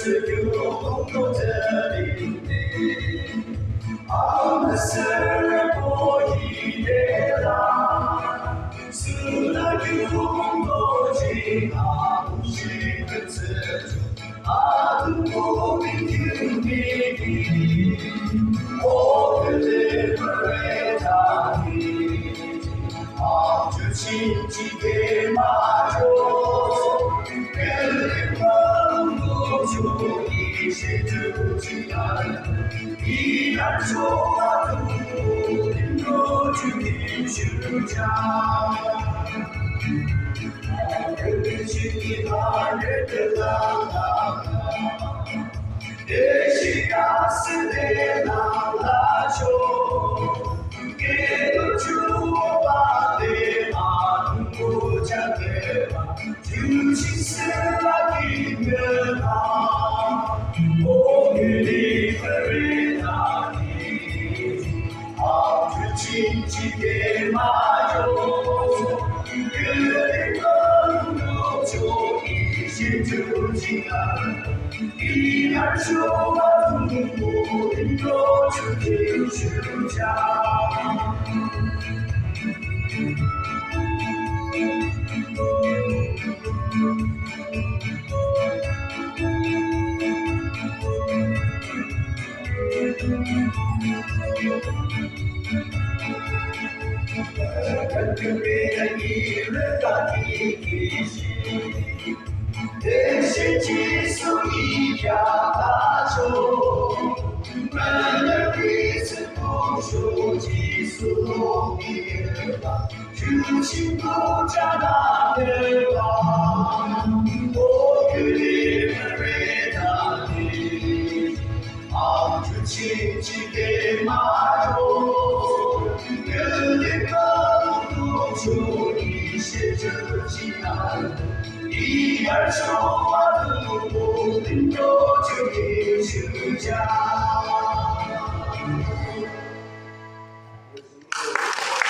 교동도들인데 아무것을 보이래라 수나 교동도지 아무식은 스주 아두고민 규미기 오늘을 외다니 아주 진지게 마저 그를 마음도 조이 세주지 않은 이날 소와 두림도 주님 주자 그를 주님 하늘 들어가 시가스네 나라죠 깨도 주와대 안고자대와 주신 슬라기면아 오늘이 그리다니 아주 진지게 마저 그의 마음도 조이시 주지 않은 이날 소와 두림도 주님 주자 그의 일을 가리키시 대신 지수 이야가죠 만약 빛은 부쇼 지수 이르가 주신 도자나들과 오 그림을 외다니 아주 진지게 마저 그의 마음도 조이시 주지 않은 이알 소와 두림도 주님 주자